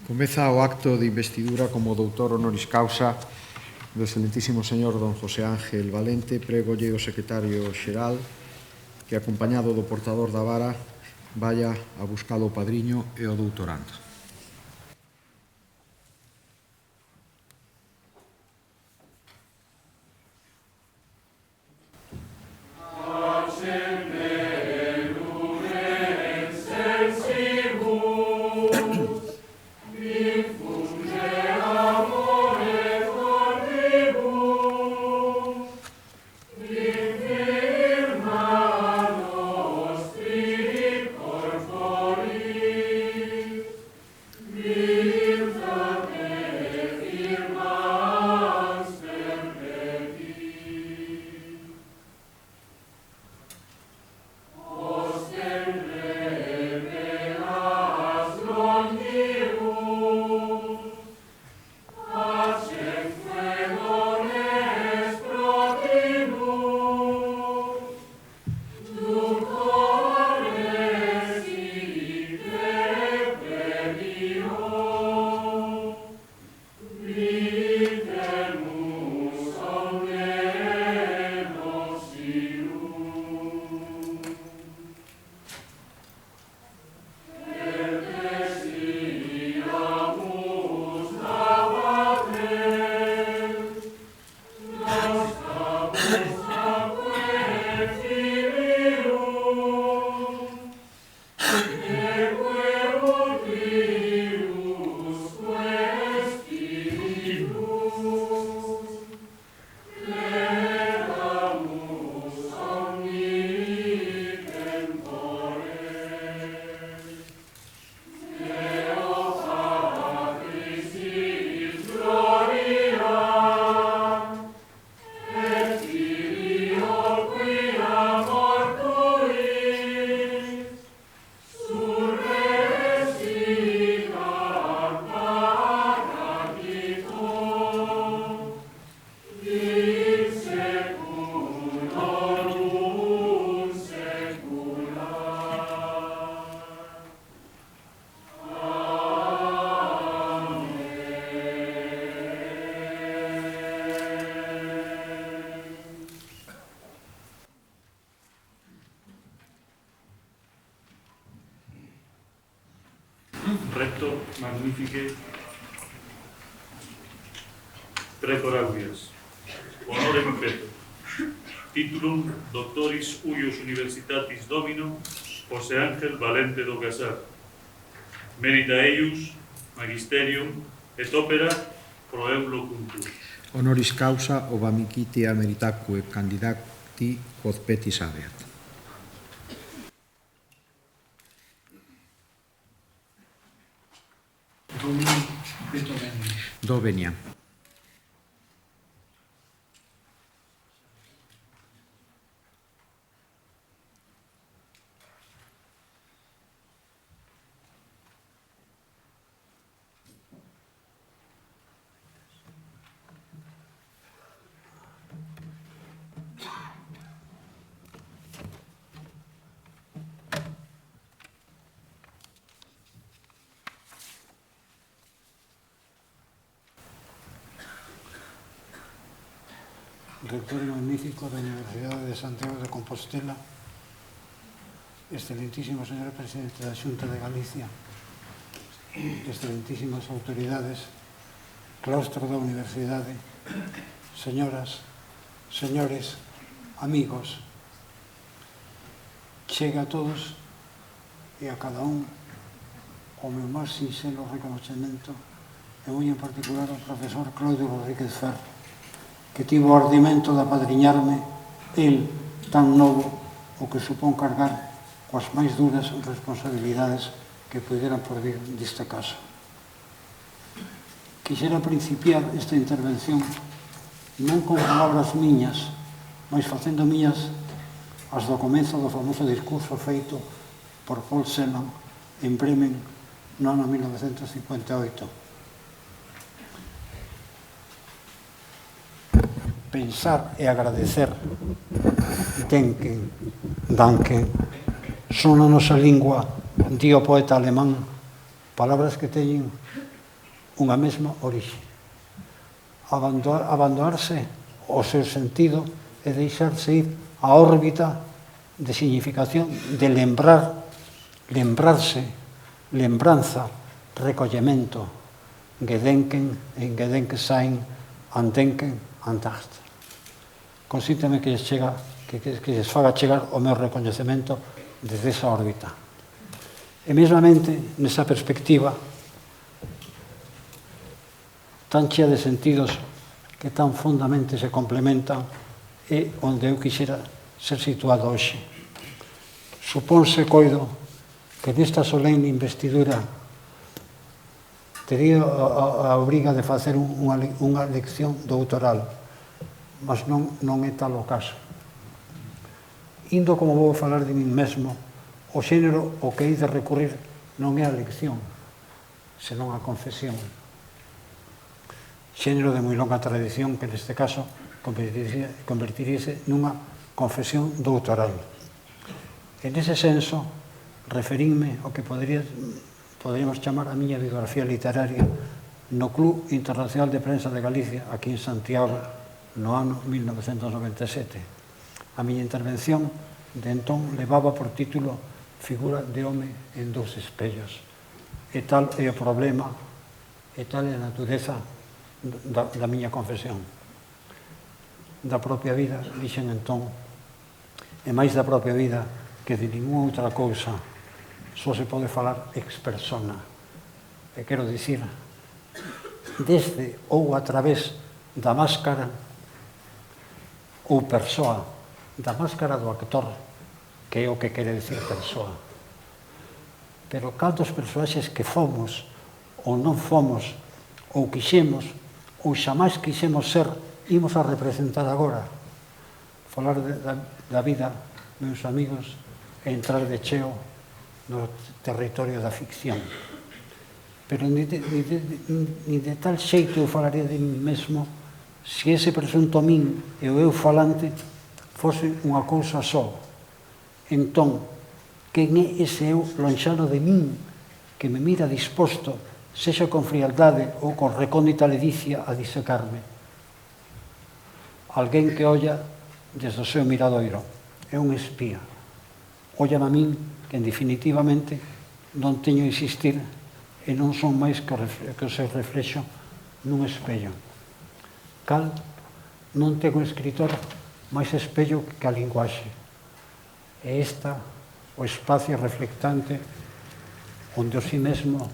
Comeza o acto de investidura como doutor honoris causa do excelentísimo señor don José Ángel Valente. Prégolle o secretario xeral que, acompañado do portador da vara, vaya a buscar o padriño e o doutorando. Recto, magnifique, precoraudias, honorem peto, titulum doctoris huius universitatis domino, José Ángel Valente do Casar, merita eius, magisterium, et opera pro eum cultur. Honoris causa obamicite meritacque candidati quod petis habeat. Do venia. Rector magnífico da Universidade de Santiago de Compostela, excelentísimo señor presidente da Xunta de Galicia, excelentísimas autoridades, claustro da Universidade, señoras, señores, amigos, chega a todos e a cada un o meu máis sinxelo reconocemento e moi en particular ao profesor Claudio Rodríguez Ferro, que tivo o ardimento de apadriñarme, el, tan novo, o que supón cargar coas máis duras responsabilidades que puderan por vir desta casa. Quixera principiar esta intervención non con palabras miñas, mas facendo miñas as do comezo do famoso discurso feito por Paul Celan en Bremen no ano 1958. Pensar e agradecer denken, danken, son na nosa lingua, di o poeta alemán, palabras que teñen unha mesma orixe. Abandonarse o seu sentido e deixarse ir á órbita de significación, de lembrarse, lembranza, recollemento, gedenken, en Gedenksein, Andenken, Andacht. Consínteme que lles faga chegar o meu recoñecemento desde esa órbita. E mesmamente, nesa perspectiva, tan chea de sentidos que tan fondamente se complementan, é onde eu quixera ser situado hoxe. Supónse, coido, que nesta solemne investidura tería a obriga de facer unha lección doutoral, mas non é tal o caso. Indo como vou falar de min mesmo, o xénero o que hei de recurrir non é a lección, senón a confesión. Xénero de moi longa tradición que neste caso convertiríase nunha confesión doutoral. En ese senso, referínme ao que poderíamos chamar a miña biografía literaria no Club Internacional de Prensa de Galicia, aquí en Santiago, no ano 1997. A miña intervención de entón levaba por título Figura de home en dous espellos. E tal é o problema, e tal é a natureza da miña confesión. Da propia vida, dixen entón, e máis da propia vida que de ninguna outra cousa, só se pode falar ex persona. E quero dicir, desde ou a través da máscara ou persoa, da máscara do actor, que é o que quere dicir persoa. Pero cantos persoaxes que fomos, ou non fomos, ou quixemos, ou xamais quixemos ser, imos a representar agora. Falar da vida, meus amigos, e entrar de cheo no territorio da ficción. Pero ni de tal xeito eu falaría de mí mesmo se ese presunto min e o eu falante fose unha cousa só. Entón, quen é ese eu lonxano de min que me mira disposto, sexa con frialdade ou con recóndita ledicia, a disecarme? Alguén que olla desde o seu miradoiro. É un espía. Óllame a min que, definitivamente, non teño a existir e non son máis que o seu reflexo nun espello. Cal non ten un escritor máis espello que a linguaxe. E esta, o espacio reflectante, onde o si mesmo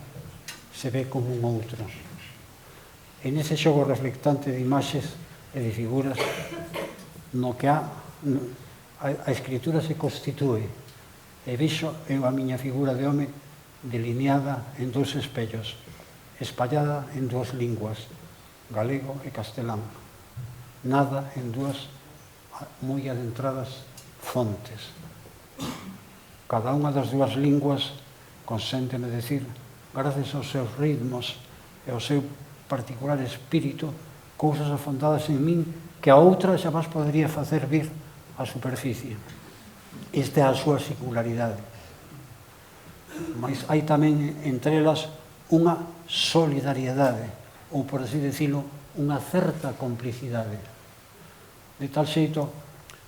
se ve como un outro. E nese xogo reflectante de imaxes e de figuras, no que a escritura se constitúe, e vexo eu a miña figura de home delineada en dous espellos, espallada en dúas linguas, galego e castelán, nada en dúas moi adentradas fontes. Cada unha das dúas linguas consénteme decir, gracias aos seus ritmos e ao seu particular espírito, cousas afondadas en min que a outra xa vas podería facer vir á superficie. Esta é a súa singularidade. Mas hai tamén entre elas unha solidariedade, ou por así decirlo, unha certa complicidade. De tal xeito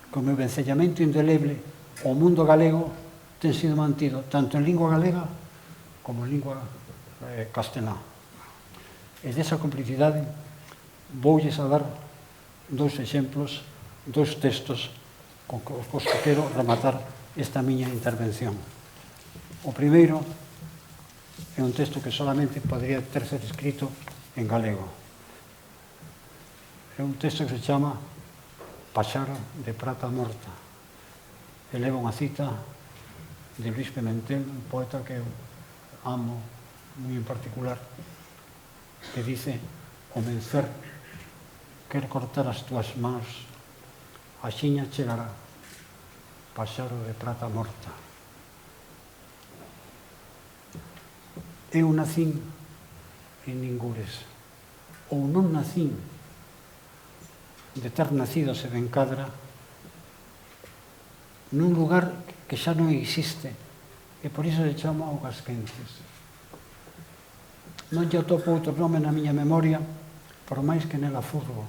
que o meu vencellamento indeleble ao mundo galego ten sido mantido tanto en lingua galega como en lingua castelá. E desa complicidade voulles a dar dous exemplos, dous textos con os que quero rematar esta miña intervención. O primeiro é un texto que solamente podría ter ser escrito en galego. É un texto que se chama Paxaro de prata morta. E leva unha cita de Luis Pimentel, un poeta que eu amo moi en particular, que dice: o vencer quer cortar as túas mans, axiña chegará, paxaro de prata morta. Eu nacín en Ningures, ou non nacín, de ter nacido se ben cadra, nun lugar que xa non existe, e por iso se chama Augas Quentes. Non lle atopo outro nome na miña memoria, por máis que nela furgo.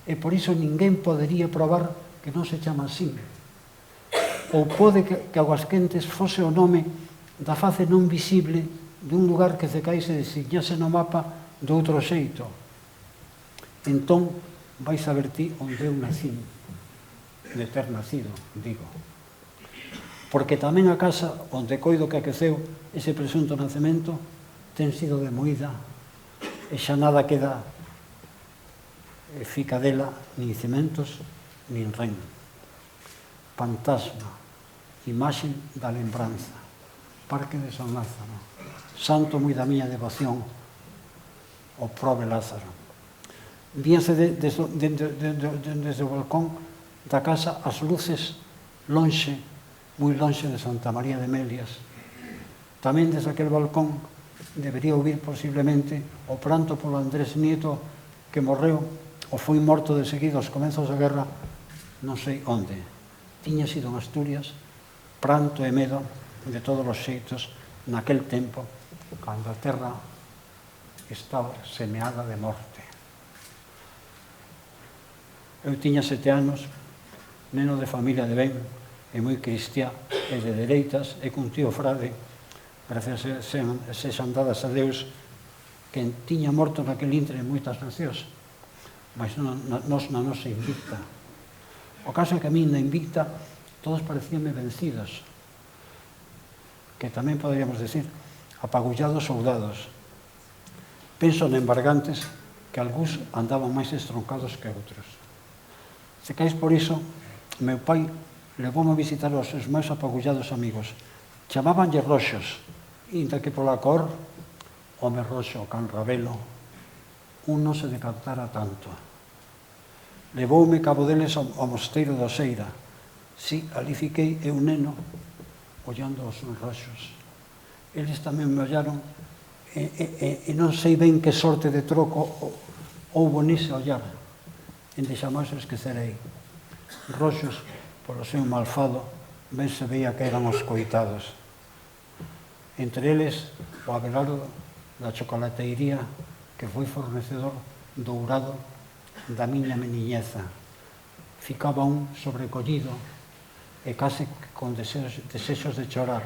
E por iso ninguén podería probar que non se chama así. Ou pode que Aguasquentes fose o nome da face non visible dun lugar que Cecai se designase no mapa de outro xeito. Entón, vais a ver ti onde eu nacín, de ter nacido, digo. Porque tamén a casa onde coido que aqueceu ese presunto nacemento ten sido demoída e xa nada queda fica dela nin cimentos nin ren. Fantasma, imaxe da lembranza, Parque de San Lázaro, santo moi da miña devoción, o prove Lázaro. Víanse desde o balcón da casa as luces lonxe, moi lonxe de Santa María de Melias. Tamén desde aquel balcón debería ouvir posiblemente o pranto polo Andrés Nieto que morreu ou foi morto de seguido aos comenzos da guerra, non sei onde. Tiña sido en Asturias, pranto e medo de todos os xeitos naquel tempo, cando a terra estaba semeada de morte. Eu tiña 7 anos, neno de familia de ben, e moi cristiá, e de dereitas, e cun tío frade, gracias a sexan dadas a Deus, que tiña morto naquel intre moitas nacións, mas nos na nosa invicta. O caso é que a mí na invicta todos parecíanme vencidos, que tamén poderíamos decir apagullados soldados. Penso en embargantes que algúns andaban máis estroncados que outros. Se caes por iso, meu pai levoume a visitar os seus máis apagullados amigos. Chamábanlle roxos, inda que pola cor, home roxo, can rabelo, un non se decantara tanto. Levoume cabo deles ao mosteiro do Seira. Si, ali fiquei eu neno, ollando os roxos. Eles tamén me ollaron e non sei ben que sorte de troco houbo nese ollar. Ende xamais o esquecerei. Roxos, polo seu malfado, ben se veía que eran os coitados. Entre eles, o Abelardo da chocolateiría, que foi fornecedor dourado da miña meniñeza. Ficaba un sobrecollido e case con desexos de chorar.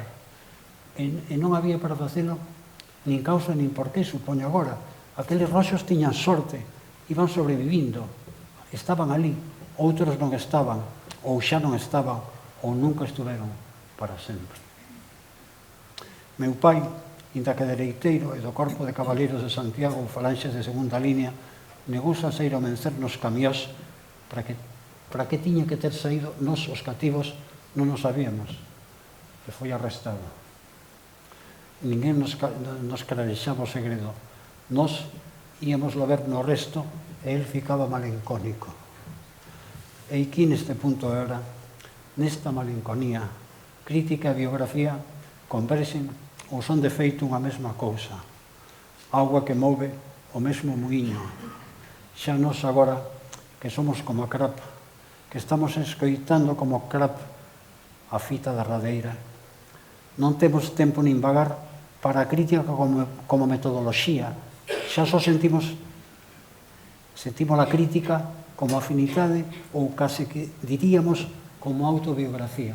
E non había para facelo nin causa nin porqué, supoño agora. Aqueles roxos tiñan sorte, iban sobrevivindo, estaban ali, outros non estaban, ou xa non estaban, ou nunca estuveron para sempre. Meu pai, inda que dereiteiro e do Corpo de Cabaleiros de Santiago, falanxes de segunda línea, negouse a sair ao vencer nos camións para que tiña que ter saído nos os cativos non nos sabíamos, que foi arrestado. Ninguén nos clarexaba o segredo. Nos íamos lo ver no resto e el ficaba malencónico. E aquí neste punto era, nesta malenconía, crítica e biografía converxen ou son de feito unha mesma cousa. Agua que move o mesmo muiño. Xa nos agora que somos como a crap, que estamos escoitando como crap a fita da radeira. Non temos tempo nin vagar para a crítica como metodoloxía. Xa só sentimos a crítica como afinidade ou case que diríamos como autobiografía.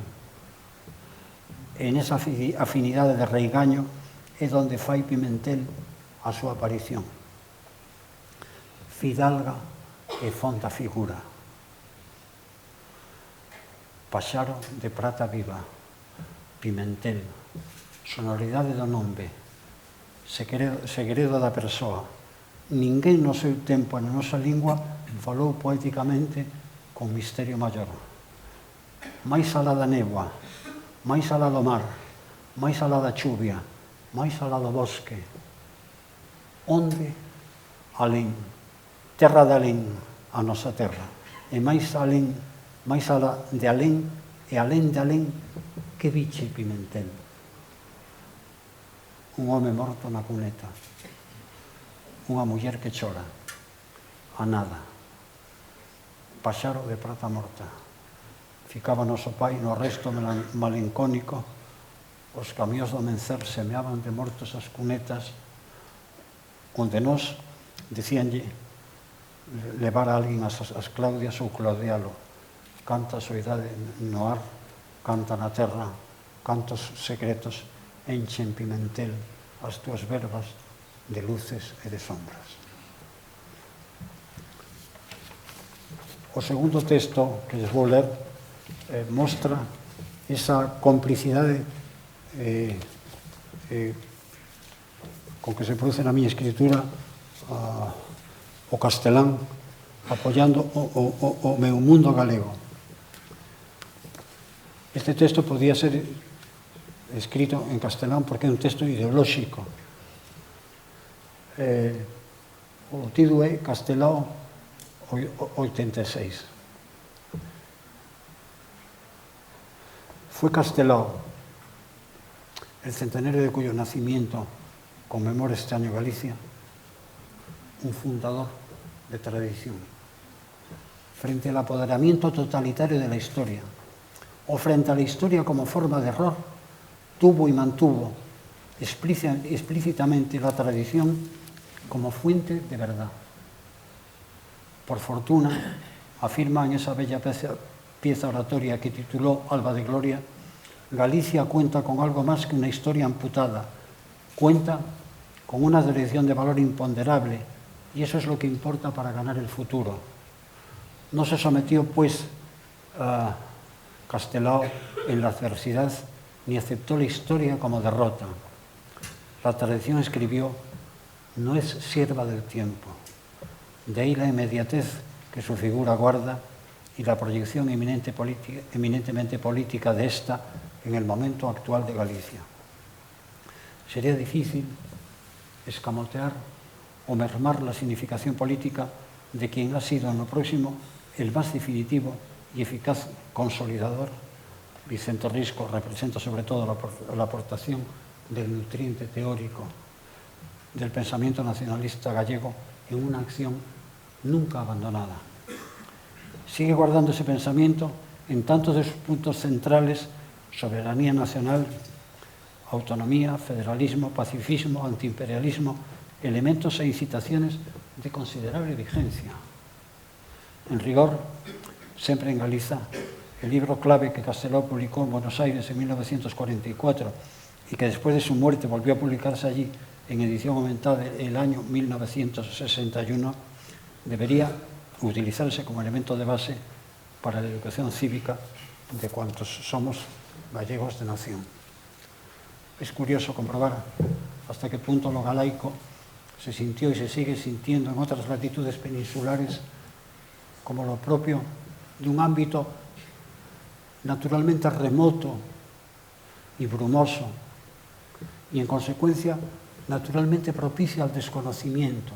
E nesa afinidade de reigaño é onde fai Pimentel a súa aparición. Fidalga e fonda figura. Paxaro de prata viva. Pimentel. Sonoridade do nome. Segredo da persoa. Ninguén no seu tempo na nosa lingua falou poéticamente con misterio maior. Máis alá da néboa, máis alá do mar, máis alá da chuvia, máis alá do bosque. Onde? Alén. Terra de alén, a nosa terra. E máis alén, máis alá de alén, e alén de alén, que biche Pimentel? Un home morto na cuneta. Unha muller que chora. A nada. Paxaro de prata morta. Ficaba noso pai no resto malencónico. Os camións do mencer semeaban de mortos as cunetas. onde nós decíanlle levar a alguén as Claudias ou claudialo. Canta a soidade no ar, canta na terra, cantos secretos enchen pimentel as túas verbas de luces e de sombras. O segundo texto que les vou ler mostra esa complicidade con que se produce na miña escritura o castelán apoiando o meu mundo galego. Este texto podía ser escrito en castelán porque é un texto ideolóxico. O título é Castelao 86. Fue Castelao, el centenario de cuyo nacimiento conmemora este año Galicia, un fundador de tradición. Frente al apoderamiento totalitario de la historia, o frente a la historia como forma de error, tuvo y mantuvo explícitamente la tradición como fuente de verdad. Por fortuna, afirma en esa bella pieza oratoria que tituló Alba de Gloria, Galicia cuenta con algo más que una historia amputada, cuenta con una tradición de valor imponderable, y eso es lo que importa para ganar el futuro. No se sometió, pues, a Castelao en la adversidad, ni aceptó la historia como derrota. La tradición, escribió, no es sierva del tiempo. De ahí la inmediatez que su figura guarda y la proyección eminentemente política de esta en el momento actual de Galicia. Sería difícil escamotear o mermar la significación política de quien ha sido en lo próximo el más definitivo y eficaz consolidador. Vicente Risco representa sobre todo la aportación del nutriente teórico del pensamiento nacionalista gallego en una acción nunca abandonada. Sigue guardando ese pensamiento en tantos de sus puntos centrales: soberanía nacional, autonomía, federalismo, pacifismo, antiimperialismo, elementos e incitaciones de considerable vigencia. En rigor, sempre en Galiza, el libro clave que Castelao publicó en Buenos Aires en 1944 y que después de su muerte volvió a publicarse allí en edición aumentada el año 1961, debería utilizarse como elemento de base para la educación cívica de cuantos somos gallegos de nación. Es curioso comprobar hasta qué punto lo galaico se sintió y se sigue sintiendo en otras latitudes peninsulares como lo propio de un ámbito naturalmente remoto y brumoso y, en consecuencia, naturalmente propicio al desconocimiento.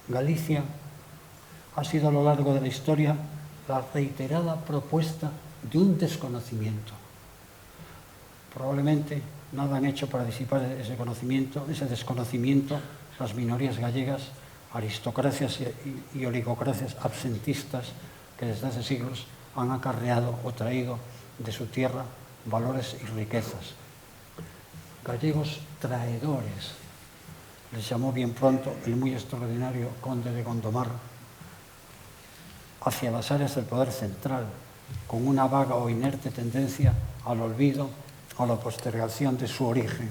Galicia ha sido a lo largo de la historia la reiterada propuesta de un desconocimiento. Probablemente nada han hecho para disipar ese desconocimiento, las minorías gallegas, aristocracias y oligocracias absentistas que desde hace siglos han acarreado o traído de su tierra valores y riquezas. Gallegos traidores, les llamó bien pronto el muy extraordinario conde de Gondomar, hacia las áreas del poder central, con una vaga o inerte tendencia al olvido o la postergación de su origen.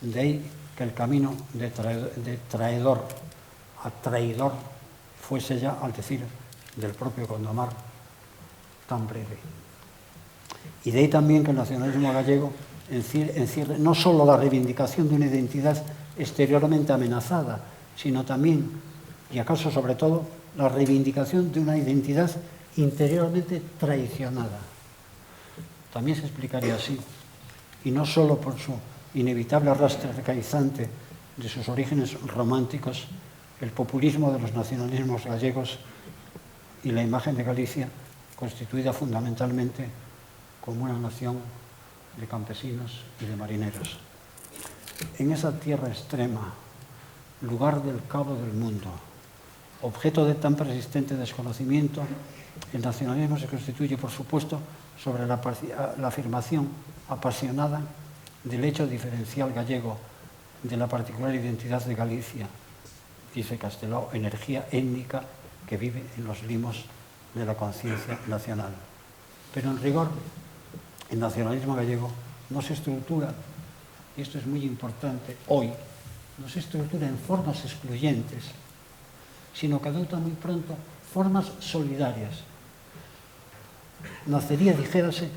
De ahí que el camino de traidor a traidor fuese ya, al decir del propio Gondomar, tan breve. Y de ahí también que el nacionalismo gallego encierre no solo la reivindicación de una identidad exteriormente amenazada, sino también, y acaso sobre todo, la reivindicación de una identidad interiormente traicionada. También se explicaría así, y no solo por su inevitable arrastre arcaizante de sus orígenes románticos, el populismo de los nacionalismos gallegos y la imagen de Galicia constituida fundamentalmente como una nación de campesinos y de marineros. En esa tierra extrema, lugar del cabo del mundo, objeto de tan persistente desconocimiento, el nacionalismo se constituye, por supuesto, sobre la afirmación apasionada del hecho diferencial gallego de la particular identidad de Galicia, dice Castelao, energía étnica que vive en los limos de la conciencia nacional. Pero en rigor, el nacionalismo gallego no se estructura, y esto es muy importante hoy, no se estructura en formas excluyentes, sino que adopta muy pronto formas solidarias. Nacería, dijérase,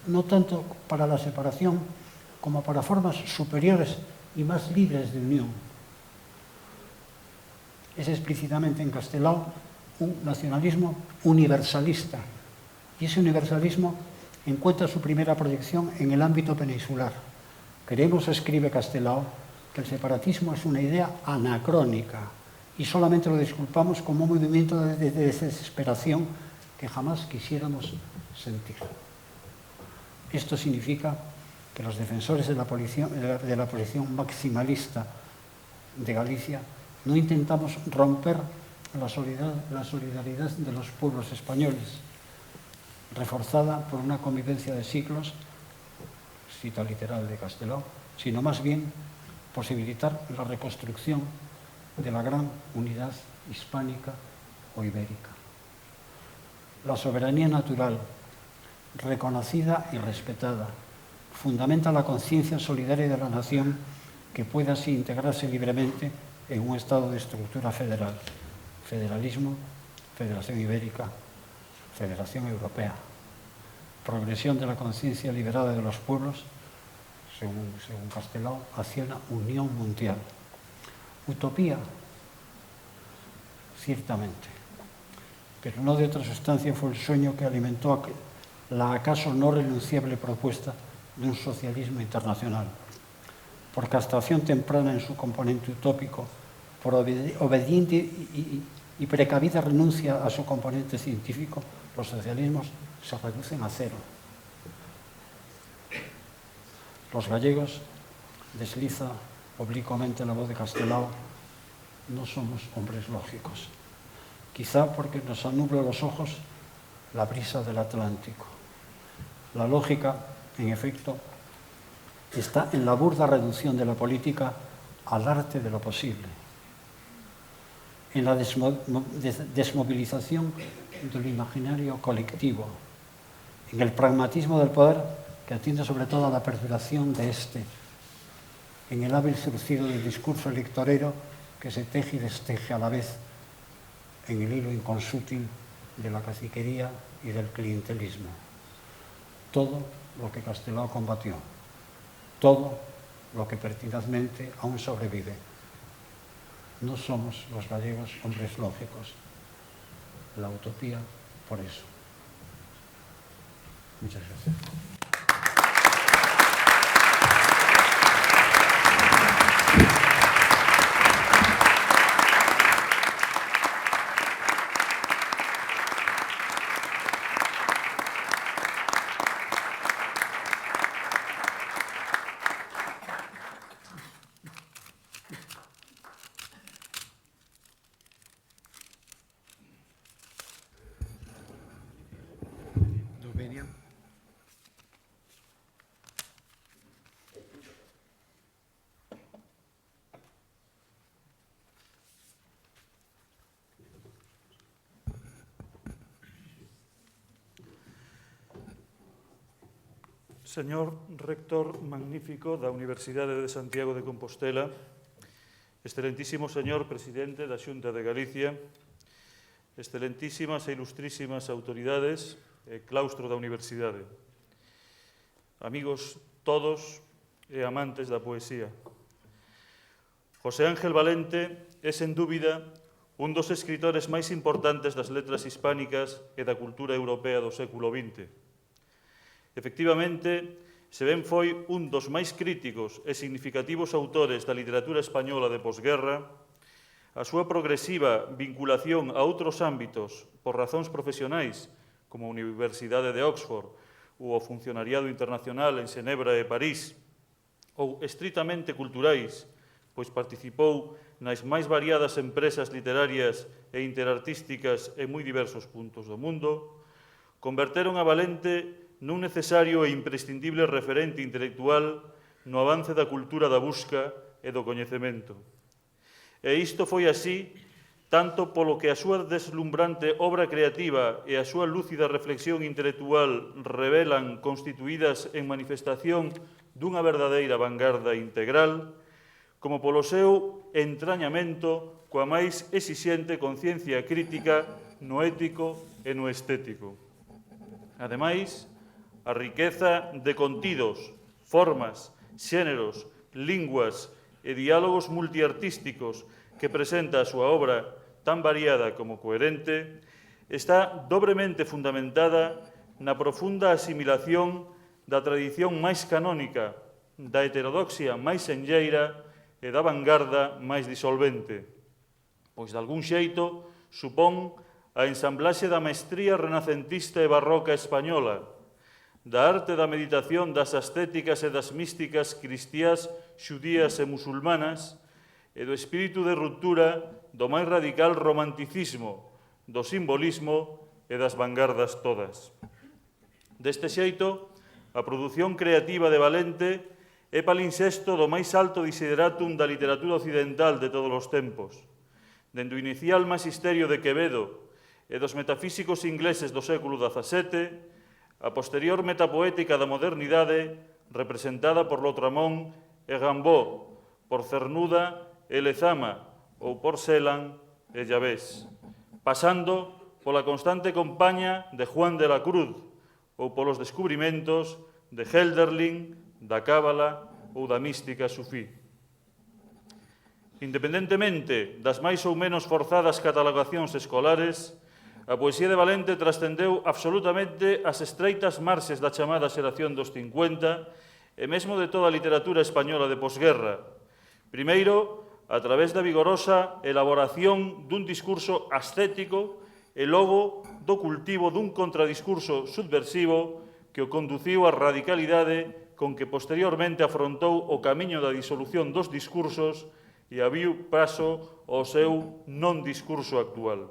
no tanto para la separación como para formas superiores y más libres de unión. Es explícitamente en Castelao un nacionalismo universalista, y ese universalismo encuentra su primera proyección en el ámbito peninsular. Creemos, escribe Castelao, que el separatismo es una idea anacrónica y solamente lo disculpamos como un movimiento de desesperación que jamás quisiéramos sentir. Esto significa que los defensores de la posición maximalista de Galicia no intentamos romper la solidaridad de los pueblos españoles, reforzada por una convivencia de siglos, cita literal de Castelao, sino más bien posibilitar la reconstrucción de la gran unidad hispánica o ibérica. La soberanía natural, reconocida y respetada, fundamenta la conciencia solidaria de la nación que pueda así integrarse libremente en un estado de estructura federal. Federalismo, Federación Ibérica, Federación Europea. Progresión de la conciencia liberada de los pueblos, según Castelao, hacia una unión mundial. Utopía, ciertamente, pero no de otra sustancia fue el sueño que alimentó la acaso no renunciable propuesta de un socialismo internacional. Por castración temprana en su componente utópico, por obediente y precavida renuncia a su componente científico, los socialismos se reducen a cero. Los gallegos, desliza oblicuamente la voz de Castelao, no somos hombres lógicos. Quizá porque nos anubla los ojos la brisa del Atlántico. La lógica, en efecto, está en la burda reducción de la política al arte de lo posible, en la desmovilización del imaginario colectivo, en el pragmatismo del poder que atiende sobre todo a la perduración de este, en el hábil surcido del discurso electorero que se teje y desteje a la vez en el hilo inconsútil de la caciquería y del clientelismo. Todo lo que Castelao combatió, todo lo que pertinazmente aún sobrevive. No somos los gallegos hombres lógicos. La utopía por eso. Muchas gracias. Señor Rector magnífico da Universidade de Santiago de Compostela, excelentísimo señor Presidente da Xunta de Galicia, excelentísimas e ilustrísimas autoridades e claustro da Universidade, amigos todos e amantes da poesía. José Ángel Valente é, sen dúbida, un dos escritores máis importantes das letras hispánicas e da cultura europea do século XX. Efectivamente, se ben foi un dos máis críticos e significativos autores da literatura española de posguerra, a súa progresiva vinculación a outros ámbitos por razóns profesionais, como a Universidade de Oxford ou o funcionariado internacional en Xenebra e París, ou estritamente culturais, pois participou nas máis variadas empresas literarias e interartísticas en moi diversos puntos do mundo, converteron a Valente nun necesario e imprescindible referente intelectual no avance da cultura da busca e do coñecemento. E isto foi así tanto polo que a súa deslumbrante obra creativa e a súa lúcida reflexión intelectual revelan constituídas en manifestación dunha verdadeira vanguarda integral, como polo seu entrañamento coa máis exixente conciencia crítica no ético e no estético. Ademais, a riqueza de contidos, formas, xéneros, linguas e diálogos multiartísticos que presenta a súa obra, tan variada como coherente, está dobremente fundamentada na profunda asimilación da tradición máis canónica, da heterodoxia máis enlleira e da vanguarda máis disolvente, pois de algún xeito supón a ensamblaxe da mestría renacentista e barroca española, da arte da meditación das ascéticas e das místicas cristiás, xudías e musulmanas, e do espírito de ruptura do máis radical romanticismo, do simbolismo e das vanguardas todas. Deste xeito, a produción creativa de Valente é palincesto do máis alto desideratum da literatura occidental de todos os tempos. Dende o inicial magisterio de Quevedo e dos metafísicos ingleses do século XVII, a posterior metapoética da modernidade, representada por Lautréamont e Rimbaud, por Cernuda e Lezama, ou por Celan e Llavés, pasando pola constante compaña de Juan de la Cruz, ou polos descubrimentos de Hölderlin, da cábala ou da mística sufí. Independentemente das máis ou menos forzadas catalogacións escolares, a poesía de Valente trascendeu absolutamente as estreitas marxes da chamada xeración dos 50 e mesmo de toda a literatura española de posguerra. Primeiro, a través da vigorosa elaboración dun discurso ascético e logo do cultivo dun contradiscurso subversivo que o conduciu á radicalidade con que posteriormente afrontou o camiño da disolución dos discursos e abriu paso ao seu non-discurso actual.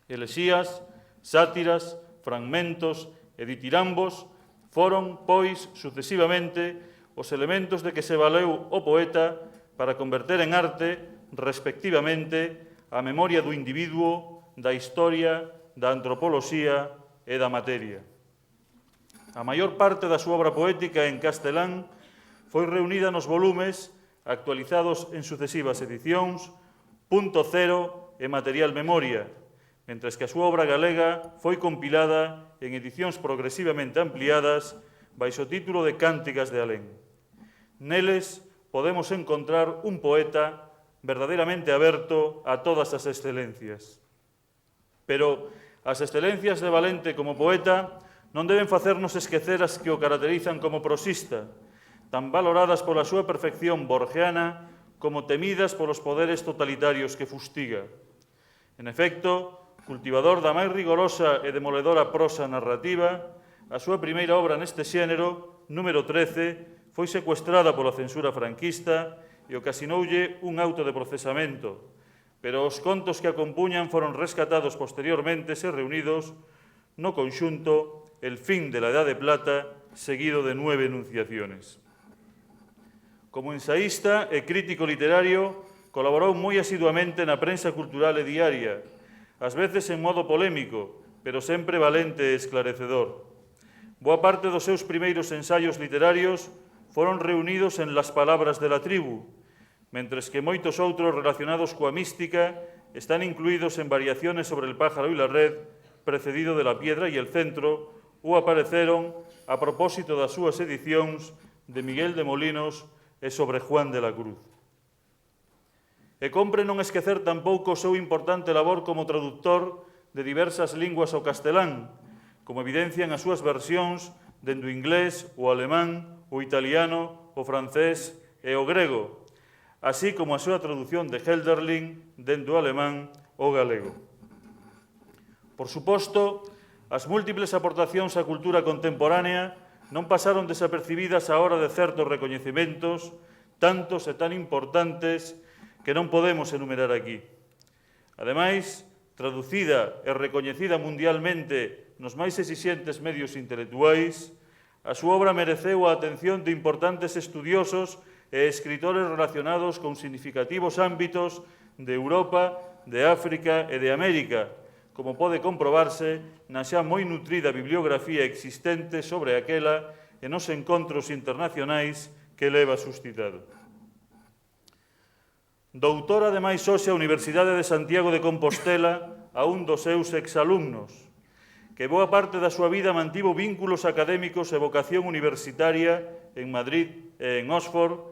Elexías, sátiras, fragmentos e ditirambos foron, pois, sucesivamente, os elementos de que se valeu o poeta para converter en arte, respectivamente, a memoria do individuo, da historia, da antropoloxía e da materia. A maior parte da súa obra poética en castelán foi reunida nos volumes, actualizados en sucesivas edicións, Punto Cero e Material Memoria, mentres que a súa obra galega foi compilada en edicións progresivamente ampliadas baixo o título de Cánticas de Alén. Neles podemos encontrar un poeta verdadeiramente aberto a todas as excelencias. Pero as excelencias de Valente como poeta non deben facernos esquecer as que o caracterizan como prosista, tan valoradas pola súa perfección borgiana como temidas polos poderes totalitarios que fustiga. En efecto, cultivador da máis rigorosa e demoledora prosa narrativa, a súa primeira obra neste xénero, número 13, foi secuestrada pola censura franquista e ocasionoulle un auto de procesamento, pero os contos que a compuñan foron rescatados posteriormente e reunidos no conxunto El fin de la Edad de Plata, seguido de 9 enunciaciones. Como ensaísta e crítico literario, colaborou moi asiduamente na prensa cultural e diaria, ás veces en modo polémico, pero sempre valente e esclarecedor. Boa parte dos seus primeiros ensaios literarios foron reunidos en Las palabras de la tribu, mentres que moitos outros relacionados coa mística están incluídos en Variaciones sobre el pájaro y la red, precedido de La piedra y el centro, ou apareceron a propósito das súas edicións de Miguel de Molinos e sobre Juan de la Cruz. E compre non esquecer tampouco o seu importante labor como traductor de diversas linguas ao castelán, como evidencian as súas versións dende o inglés, o alemán, o italiano, o francés e o grego, así como a súa traducción de Hölderlin dende o alemán ou galego. Por suposto, as múltiples aportacións á cultura contemporánea non pasaron desapercibidas á hora de certos recoñecementos, tantos e tan importantes que non podemos enumerar aquí. Ademais, traducida e recoñecida mundialmente nos máis exixentes medios intelectuais, a súa obra mereceu a atención de importantes estudiosos e escritores relacionados con significativos ámbitos de Europa, de África e de América, como pode comprobarse na xa moi nutrida bibliografía existente sobre aquela e nos encontros internacionais que leva suscitado. Doutora ademais hoxe a Universidade de Santiago de Compostela a un dos seus exalumnos, que boa parte da súa vida mantivo vínculos académicos e vocación universitaria en Madrid e en Oxford,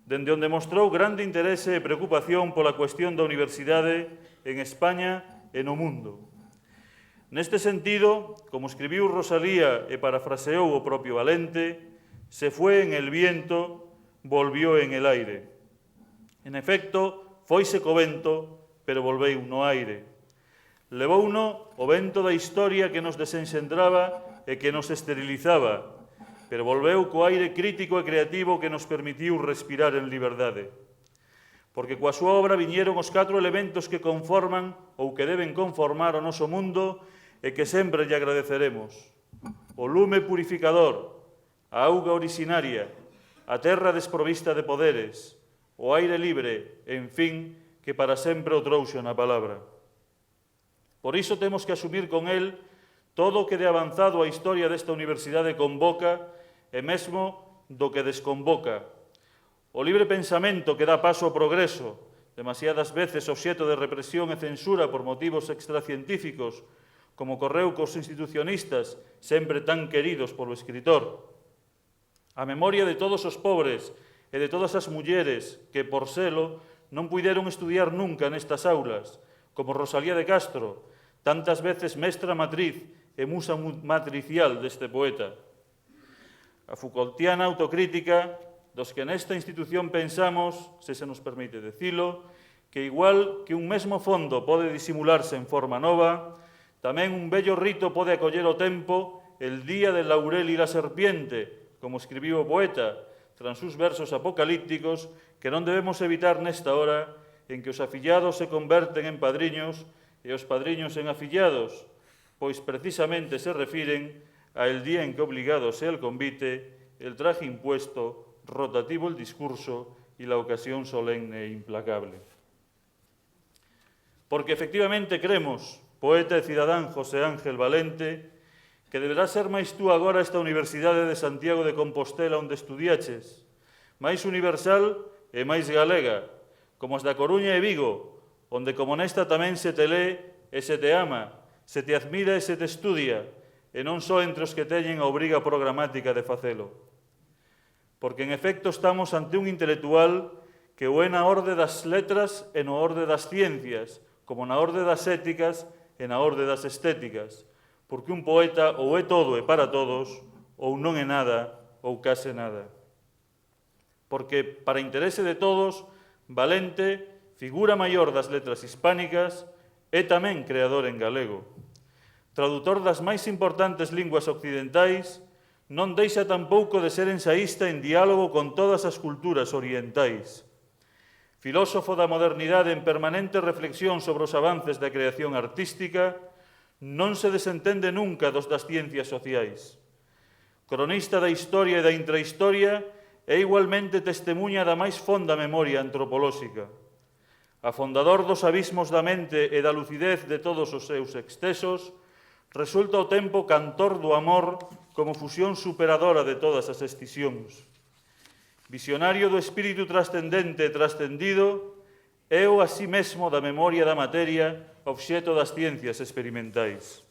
dende onde mostrou grande interese e preocupación pola cuestión da universidade en España e no mundo. Neste sentido, como escribiu Rosalía e parafraseou o propio Valente, se fue en el viento, volvió en el aire. En efecto, foise co vento, pero volveu no aire. Levouno o vento da historia que nos desenxendraba e que nos esterilizaba, pero volveu co aire crítico e creativo que nos permitiu respirar en liberdade. Porque coa súa obra viñeron os 4 elementos que conforman ou que deben conformar o noso mundo e que sempre lle agradeceremos. O lume purificador, a auga originaria, a terra desprovista de poderes, o aire libre, en fin, que para sempre o trouxo na palabra. Por iso temos que asumir con el todo o que de avanzado a historia desta universidade convoca e mesmo do que desconvoca. O libre pensamento que dá paso ao progreso, demasiadas veces obxeto de represión e censura por motivos extracientíficos, como ocorreu cos institucionistas, sempre tan queridos polo escritor. A memoria de todos os pobres e de todas as mulleres que, por selo, non puideron estudiar nunca nestas aulas, como Rosalía de Castro, tantas veces mestra matriz e musa matricial deste poeta. A Foucaultiana autocrítica dos que nesta institución pensamos, se nos permite decilo, que igual que un mesmo fondo pode disimularse en forma nova, tamén un bello rito pode acoller o tempo el día del laurel e la serpiente, como escribiu o poeta, tras sus versos apocalípticos que non debemos evitar nesta hora en que os afillados se converten en padriños e os padriños en afillados, pois precisamente se refiren a el día en que obligado sea el convite, el traje impuesto, rotativo el discurso y la ocasión solemne e implacable. Porque efectivamente cremos, poeta e cidadán José Ángel Valente, que deberá ser máis tú agora esta Universidade de Santiago de Compostela onde estudiaches, máis universal e máis galega, como as da Coruña e Vigo, onde como nesta tamén se te lé e se te ama, se te admira e se te estudia, e non só entre os que teñen a obriga programática de facelo. Porque, en efecto, estamos ante un intelectual que o é na orde das letras e no orde das ciencias, como na orde das éticas e na orde das estéticas, porque un poeta ou é todo e para todos, ou non é nada, ou case nada. Porque, para interese de todos, Valente, figura maior das letras hispánicas, é tamén creador en galego. Tradutor das máis importantes linguas occidentais, non deixa tampouco de ser ensaísta en diálogo con todas as culturas orientais. Filósofo da modernidade en permanente reflexión sobre os avances da creación artística, non se desentende nunca dos das ciencias sociais. Cronista da historia e da intrahistoria, é igualmente testemunha da máis fonda memoria antropolóxica. Afondador dos abismos da mente e da lucidez de todos os seus excesos, resulta ao tempo cantor do amor como fusión superadora de todas as escisións. Visionario do espírito trascendente e trascendido, é o así mesmo da memoria da materia obxeto das ciencias experimentais.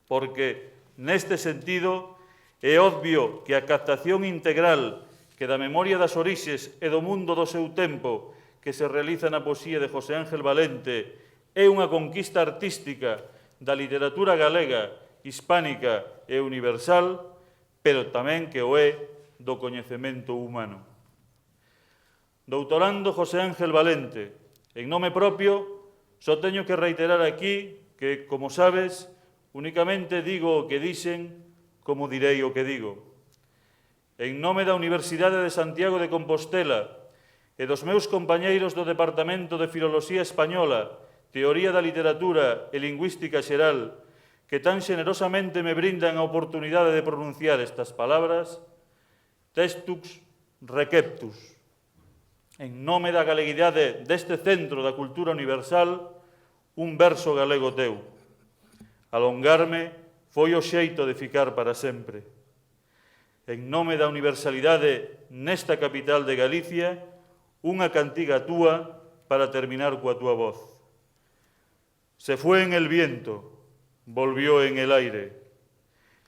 Porque, neste sentido, é obvio que a captación integral que da memoria das orixes e do mundo do seu tempo que se realiza na poesía de José Ángel Valente é unha conquista artística da literatura galega, hispánica e universal, pero tamén que o é do coñecemento humano. Doutorando José Ángel Valente, en nome propio, só teño que reiterar aquí que, como sabes, únicamente digo o que dixen como direi o que digo. En nome da Universidade de Santiago de Compostela e dos meus compañeiros do Departamento de Filoloxía Española, Teoría da Literatura e Lingüística Xeral, que tan xenerosamente me brindan a oportunidade de pronunciar estas palabras, Textux receptus. En nome da galeguidade deste centro da cultura universal, un verso galego teu. Alongarme foi o xeito de ficar para sempre. En nome da universalidade nesta capital de Galicia, unha cantiga túa para terminar coa túa voz. Se fue en el viento, volvió en el aire.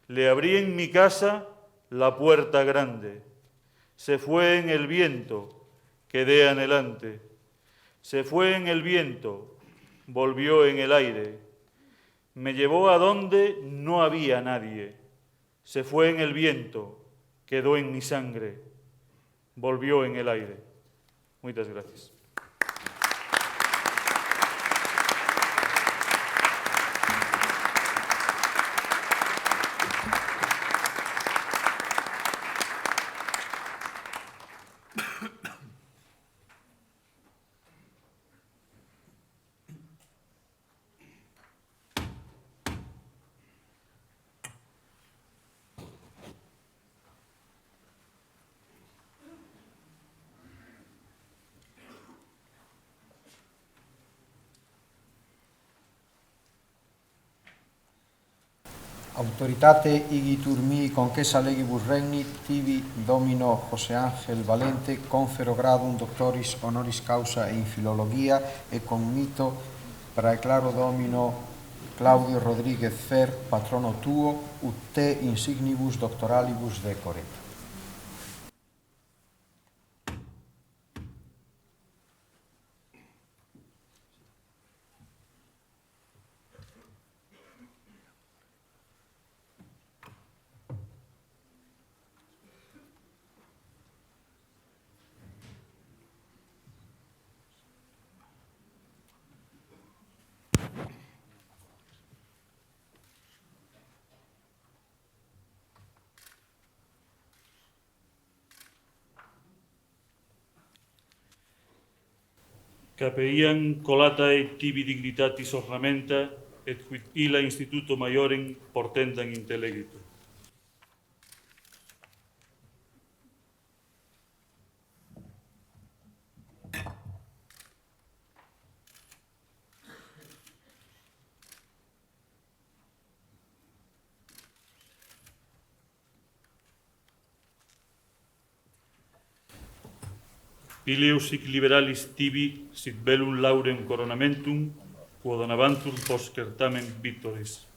Le abrí en mi casa la puerta grande. Se fue en el viento, quedé anhelante. Se fue en el viento, volvió en el aire. Me llevó a donde no había nadie. Se fue en el viento, quedó en mi sangre, volvió en el aire. Muchas gracias. Autoritate igiturmi conquesa legibus regni tibi domino José Ángel Valente confero gradum doctoris honoris causa in filologia e commito praeclaro domino Claudio Rodríguez Fer patrono tuo ut te insignibus doctoralibus decore. Capeian colatae tibi dignitatis ornamenta, et quid illa instituto maiorem portendam intellegito. Pileus sic liberalis tibi sit bellum laurem coronamentum, quod anavantur post certamen victores.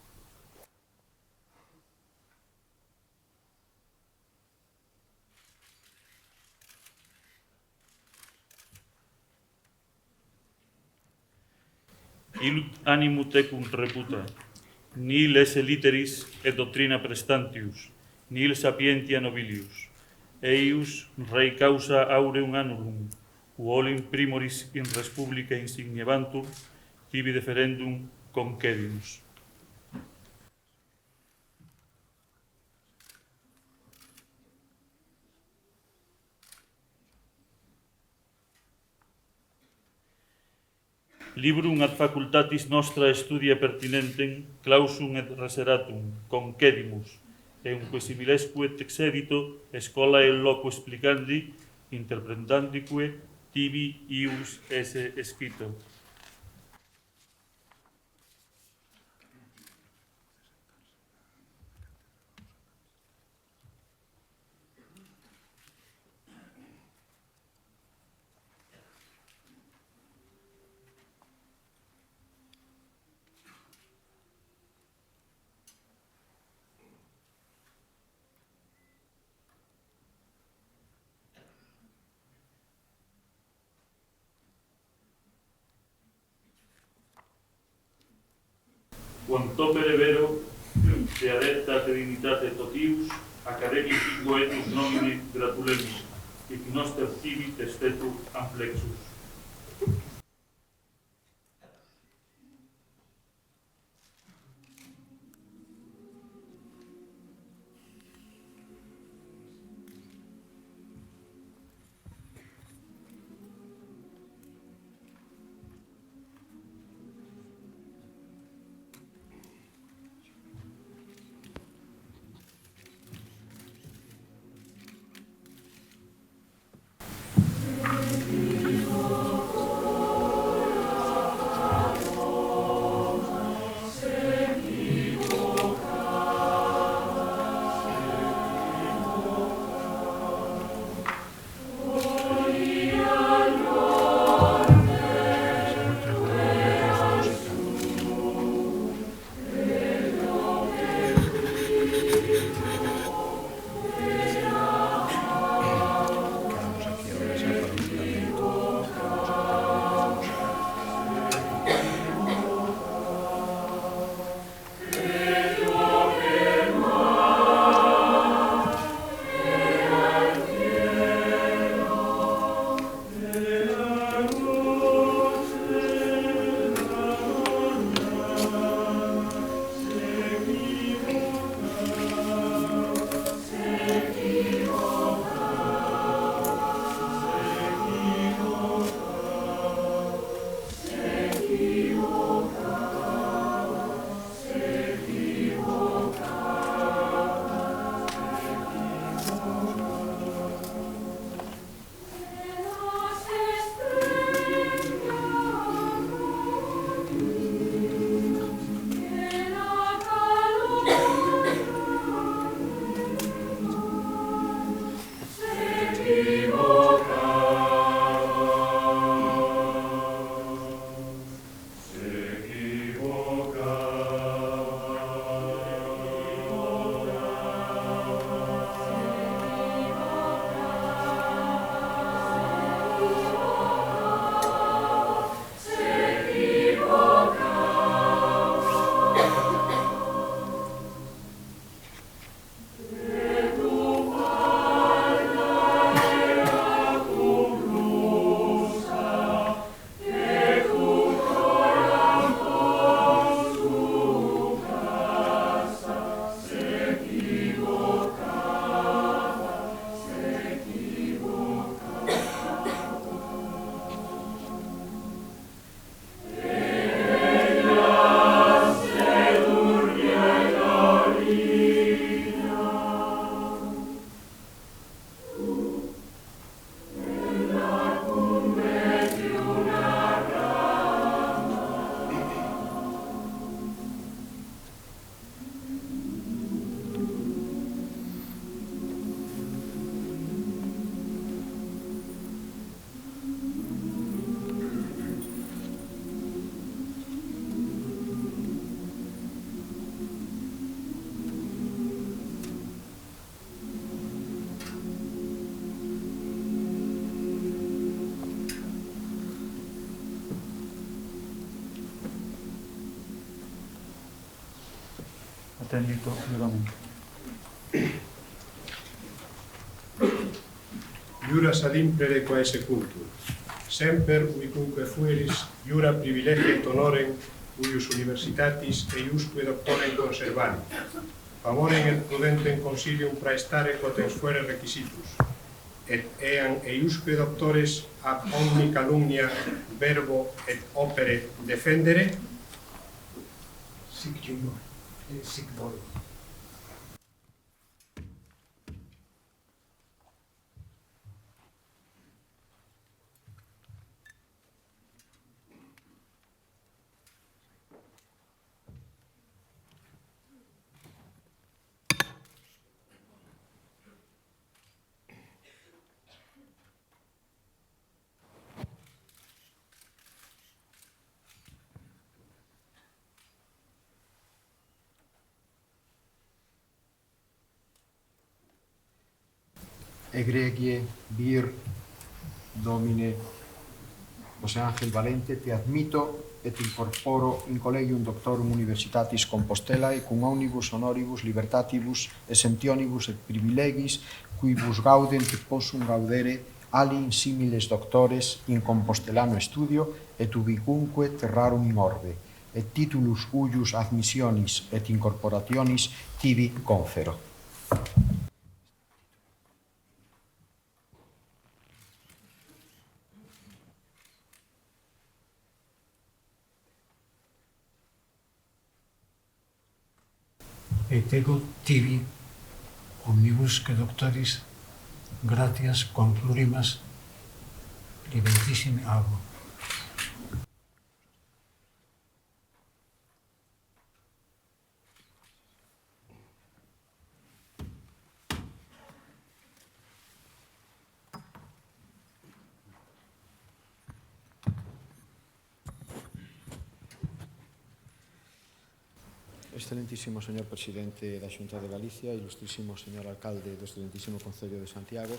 Ilut animu tecum reputa, nihil esse literis et doctrina prestantius, nihil sapientia nobilius. Eius rei causa aureum annulum, uolim primoris in res publica insignebantur, tibi deferendum concedimus. Librum ad facultatis nostra studia pertinentem, clausum et reseratum, concedimus, eunque similesque exedito, scholae loco explicandi, interpretandique, tibi ius esse escrito. Quantopere vero, se adepta dignitate totius, academici coetus nomine gratulemus, hic noster tibi testetur amplexus. Attendito nuevamente. Iura salimpere quae secuntur. Semper uicunque fueris, iura privilegia et honorem uius universitatis eiusque doctorem conservani. Favorem et prudentem consilium praestare quotens fuere requisitus. Et eam eiusque doctores ab omni calumnia verbo et opere defendere. Sic Dio, et sic volo. Egregie vir Domine José Ángel Valente, te admito et incorporo in collegium doctorum universitatis Compostelae cum omnibus honoribus libertatibus exemptionibus et privilegis quibus gaudent et possum gaudere ali in similes doctores in Compostelano studio et ubicunque terrarum in orbe et titulus huius admissionis et incorporationis tibi confero. Et ego tibi omnibusque doctoris gratias quam plurimas libertissimi abo. Excelentísimo señor Presidente da Xunta de Galicia, ilustrísimo señor Alcalde do Excelentísimo Concello de Santiago,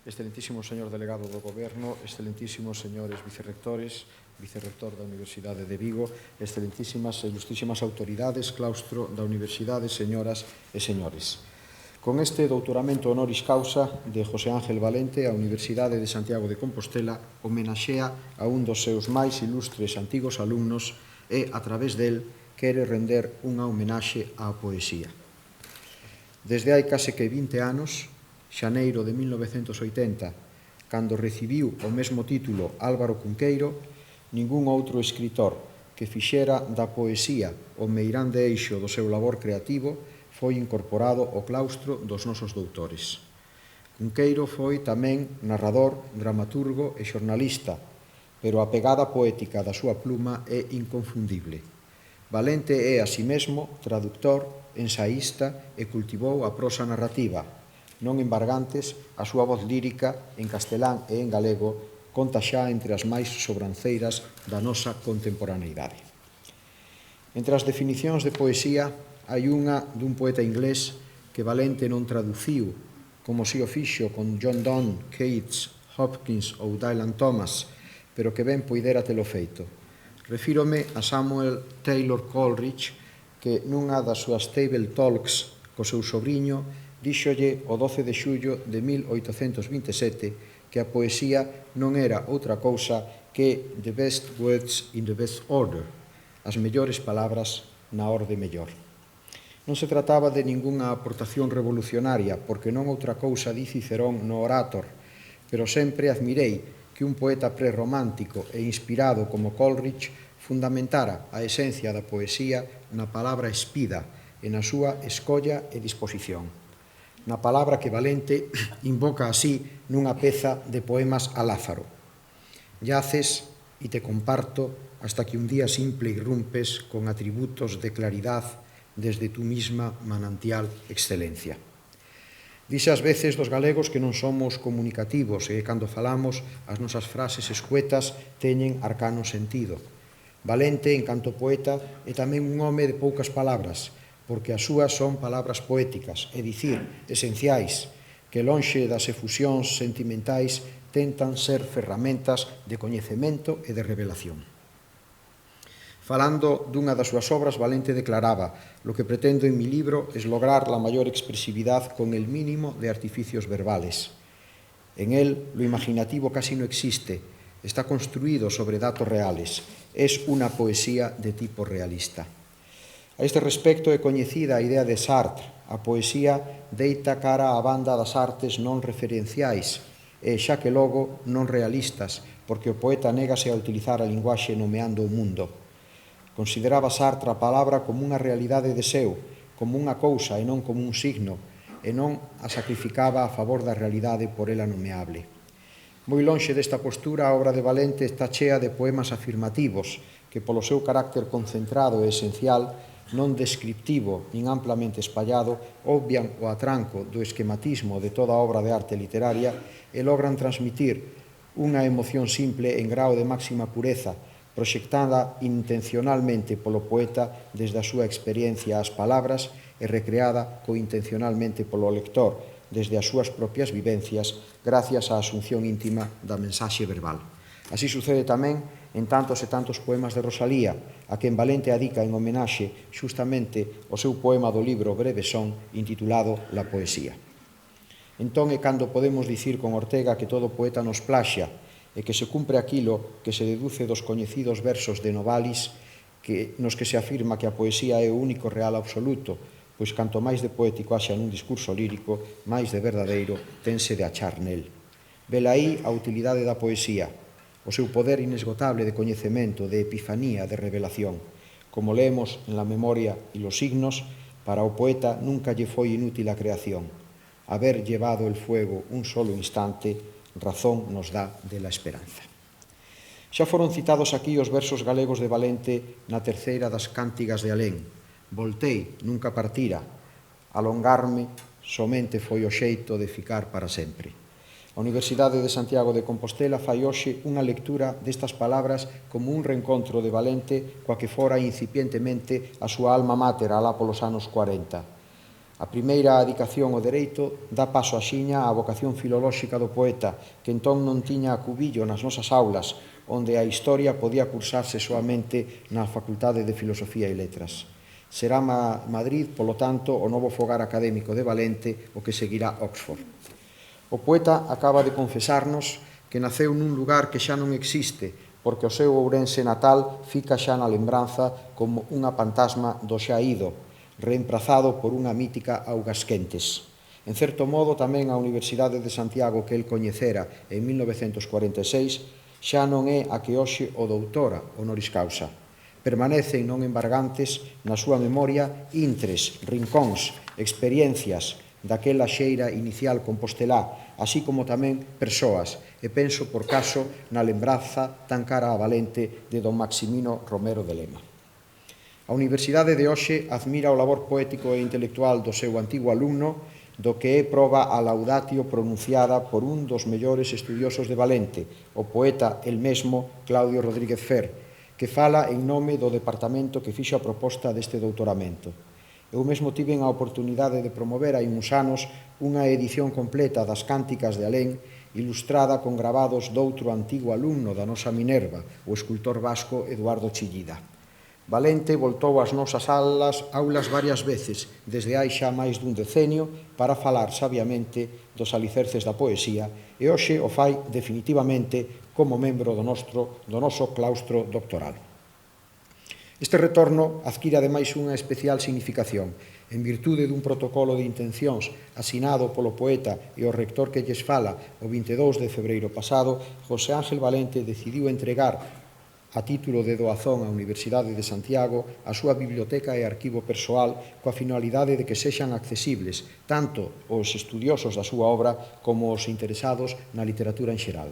excelentísimo señor Delegado do Goberno, excelentísimos señores vicerrectores, vicerrector da Universidade de Vigo, excelentísimas e ilustrísimas autoridades, claustro da Universidade, señoras e señores. Con este doutoramento honoris causa de José Ángel Valente, a Universidade de Santiago de Compostela homenaxea a un dos seus máis ilustres antigos alumnos e, a través del, quere render unha homenaxe á poesía. Desde hai case que 20 anos, xaneiro de 1980, cando recibiu o mesmo título Álvaro Cunqueiro, ningún outro escritor que fixera da poesía o meirande eixo do seu labor creativo foi incorporado ao claustro dos nosos doutores. Cunqueiro foi tamén narrador, dramaturgo e xornalista, pero a pegada poética da súa pluma é inconfundible. Valente é, así mesmo, traductor, ensaísta e cultivou a prosa narrativa. non embargantes, a súa voz lírica en castelán e en galego conta xa entre as máis sobranceiras da nosa contemporaneidade. Entre as definicións de poesía hai unha dun poeta inglés que Valente non traduciu, como si o fixo con John Donne, Keats, Hopkins ou Dylan Thomas, pero que ben poidera telo feito. Refírome a Samuel Taylor Coleridge, que nunha das súas Table Talks co seu sobrinho díxolle o 12 de xullo de 1827 que a poesía non era outra cousa que the best words in the best order, as mellores palabras na orde mellor. Non se trataba de ningunha aportación revolucionaria, porque non outra cousa di Cicerón no Orator, pero sempre admirei que un poeta prerromántico e inspirado como Coleridge fundamentara a esencia da poesía na palabra espida e na súa escolla e disposición. Na palabra que Valente invoca así nunha peza de poemas a Lázaro. Yaces e te comparto hasta que un día simple irrumpes con atributos de claridad desde tu misma manantial excelencia. Dixe ás veces dos galegos que non somos comunicativos e cando falamos as nosas frases escuetas teñen arcano sentido. Valente, en canto poeta, é tamén un home de poucas palabras, porque as súas son palabras poéticas, é dicir, esenciais, que lonxe das efusións sentimentais tentan ser ferramentas de coñecemento e de revelación. Falando dunha das súas obras, Valente declaraba: «Lo que pretendo en mi libro es lograr la mayor expresividad con el mínimo de artificios verbales. En él lo imaginativo casi no existe, está construido sobre datos reales, es una poesía de tipo realista». A este respecto é coñecida a idea de Sartre: a poesía deita cara á banda das artes non referenciais e, xa que logo, non realistas, porque o poeta négase a utilizar a linguaxe nomeando o mundo. Consideraba Sartre a palabra como unha realidade de seu, como unha cousa e non como un signo, e non a sacrificaba a favor da realidade por ela nomeable. Moi lonxe desta postura, a obra de Valente está chea de poemas afirmativos que, polo seu carácter concentrado e esencial, non descriptivo nin amplamente espallado, obvian o atranco do esquematismo de toda obra de arte literaria e logran transmitir unha emoción simple en grao de máxima pureza, proxectada intencionalmente polo poeta desde a súa experiencia ás palabras e recreada cointencionalmente polo lector desde as súas propias vivencias gracias á asunción íntima da mensaxe verbal. Así sucede tamén en tantos e tantos poemas de Rosalía, a quen Valente adica en homenaxe xustamente o seu poema do libro Breve Son, intitulado La Poesía. Entón é cando podemos dicir con Ortega que todo poeta nos plaxia e que se cumpre aquilo que se deduce dos coñecidos versos de Novalis nos que se afirma que a poesía é o único real absoluto, pois canto máis de poético haxa nun discurso lírico, máis de verdadeiro tense de achar nel. Velaí a utilidade da poesía, o seu poder inesgotable de coñecemento, de epifanía, de revelación. Como leemos en La Memoria y los signos, para o poeta nunca lle foi inútil a creación. Haber llevado el fuego un solo instante, razón nos dá de la esperanza. Xa foron citados aquí os versos galegos de Valente na terceira das Cántigas de Alén. Voltei, nunca partira, alongarme, somente foi o xeito de ficar para sempre. A Universidade de Santiago de Compostela fai hoxe unha lectura destas palabras como un reencontro de Valente coa que fora incipientemente a súa alma mater alá polos anos 40. A primeira adicación ao dereito dá paso axiña á vocación filolóxica do poeta, que entón non tiña acubillo nas nosas aulas, onde a historia podía cursarse soamente na Facultade de Filosofía e Letras. Será Madrid, polo tanto, o novo fogar académico de Valente, o que seguirá Oxford. O poeta acaba de confesarnos que naceu nun lugar que xa non existe, porque o seu Ourense natal fica xa na lembranza como unha fantasma do xa ido, reemplazado por unha mítica Augasquentes. En certo modo, tamén a Universidade de Santiago que el coñecera en 1946 xa non é a que hoxe o doutora honoris causa. Permanecen non embargantes na súa memoria intres, rincóns, experiencias daquela xeira inicial compostelá, así como tamén persoas, e penso por caso na lembranza tan cara a Valente de don Maximino Romero de Lema. A Universidade de hoxe admira o labor poético e intelectual do seu antigo alumno, do que é proba a laudatio pronunciada por un dos mellores estudiosos de Valente, o poeta el mesmo Claudio Rodríguez Fer, que fala en nome do departamento que fixo a proposta deste doutoramento. Eu mesmo tiven a oportunidade de promover hai uns anos unha edición completa das Cánticas de Alén, ilustrada con gravados doutro antigo alumno da nosa Minerva, o escultor vasco Eduardo Chillida. Valente voltou ás nosas aulas varias veces, desde hai xa máis dun decenio, para falar sabiamente dos alicerces da poesía, e hoxe o fai definitivamente como membro do noso claustro doctoral. Este retorno adquire ademais unha especial significación, en virtude dun protocolo de intencións asinado polo poeta e o rector que lles fala o 22 de febreiro pasado. José Ángel Valente decidiu entregar a título de doazón á Universidade de Santiago a súa biblioteca e arquivo persoal coa finalidade de que sexan accesibles tanto os estudiosos da súa obra como os interesados na literatura en xeral.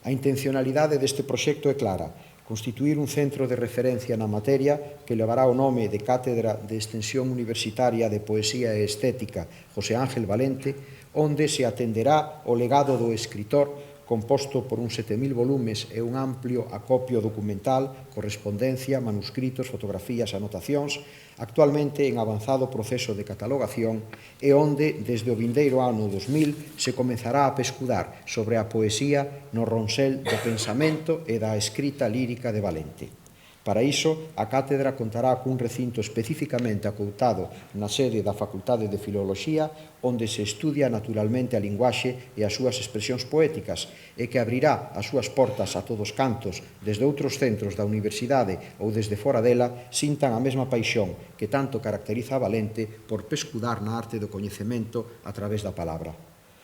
A intencionalidade deste proxecto é clara: constituir un centro de referencia na materia que levará o nome de Cátedra de Extensión Universitaria de Poesía e Estética José Ángel Valente, onde se atenderá o legado do escritor composto por uns 7.000 volumes e un amplio acopio documental, correspondencia, manuscritos, fotografías e anotacións, actualmente en avanzado proceso de catalogación, e onde, desde o vindeiro ano 2000, se comezará a pescudar sobre a poesía no ronsel do pensamento e da escrita lírica de Valente. Para iso, a cátedra contará cun recinto especificamente acoutado na sede da Facultade de Filoloxía, onde se estudia naturalmente a linguaxe e as súas expresións poéticas, e que abrirá as súas portas a todos cantos, desde outros centros da universidade ou desde fora dela, sintan a mesma paixón que tanto caracteriza a Valente por pescudar na arte do coñecemento a través da palabra.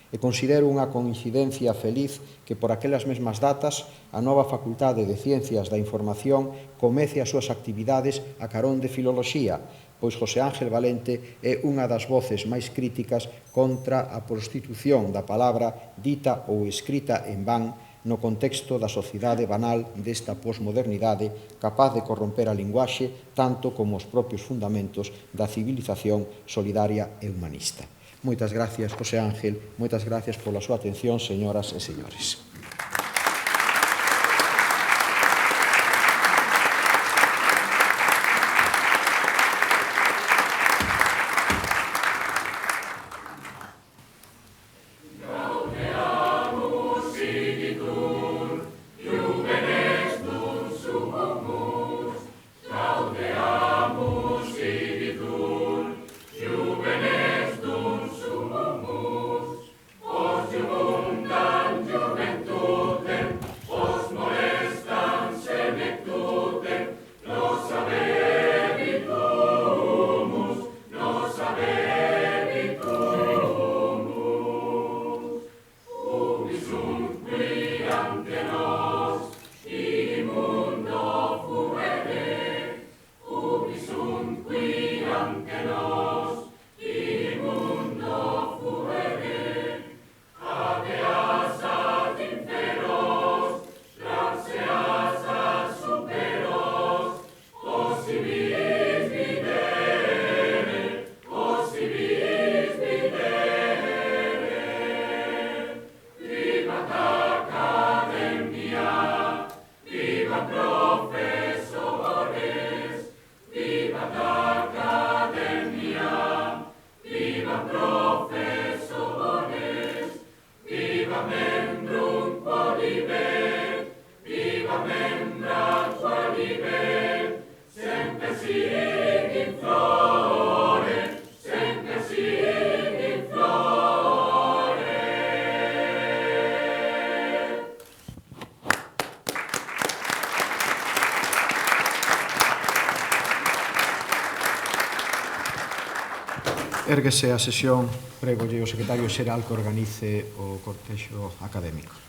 E considero unha coincidencia feliz que por aquelas mesmas datas a nova Facultade de Ciencias da Información comece as súas actividades a carón de Filoloxía, pois José Ángel Valente é unha das voces máis críticas contra a prostitución da palabra dita ou escrita en van no contexto da sociedade banal desta posmodernidade capaz de corromper a linguaxe tanto como os propios fundamentos da civilización solidaria e humanista. Moitas gracias, José Ángel, moitas gracias pola súa atención, señoras e señores. Érguese a sesión, prégolle ao secretario xeral que organice o cortexo académico.